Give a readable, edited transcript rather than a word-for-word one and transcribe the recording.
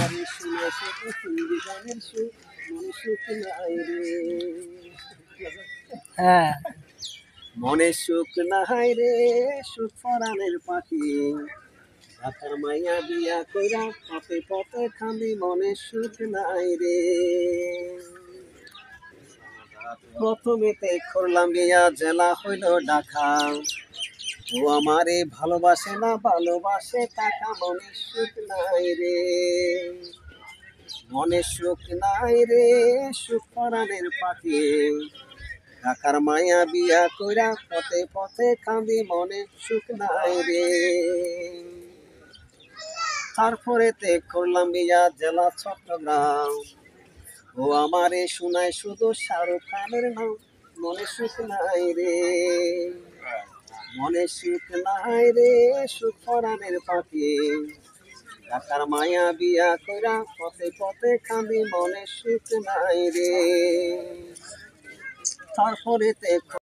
আমারে শুনে সুখ হিন্দি গানের সুখ মনে সুখ নাই রে। হ্যাঁ মনে সুখ নাই রে, সুখ পরাণের পাখি, ঢাকার মাইয়া বিয়া কইরা পথে পথে খালি মনে সুখ নাই রে। প্রথমেতে করলাম বিয়া জেলা হইল ঢাকা, ও আমারে ভালোবাসে না ভালোবাসে টাকা, মনে সুখ নাই রে। মনে সুখ নাই রে, সুখ পরাণের পাখি, ঢাকার মায়া বিয়া কইরা পথে পথে কান্দি মনে সুখ নাই রে। তারপরেতে করলাম বিয়া জেলা চট্টগ্রাম, ও আমারে শুনায় শুধু শাহরুখ খানের নাম, মনে সুখ নাই রে। মনে সুখ নাই রে, সুখ পরাণের পাখি, ঢাকার মায়া বিয়া কইরা পথে পথে কান্দি মনে সুখ নাই রে। তারপরেতে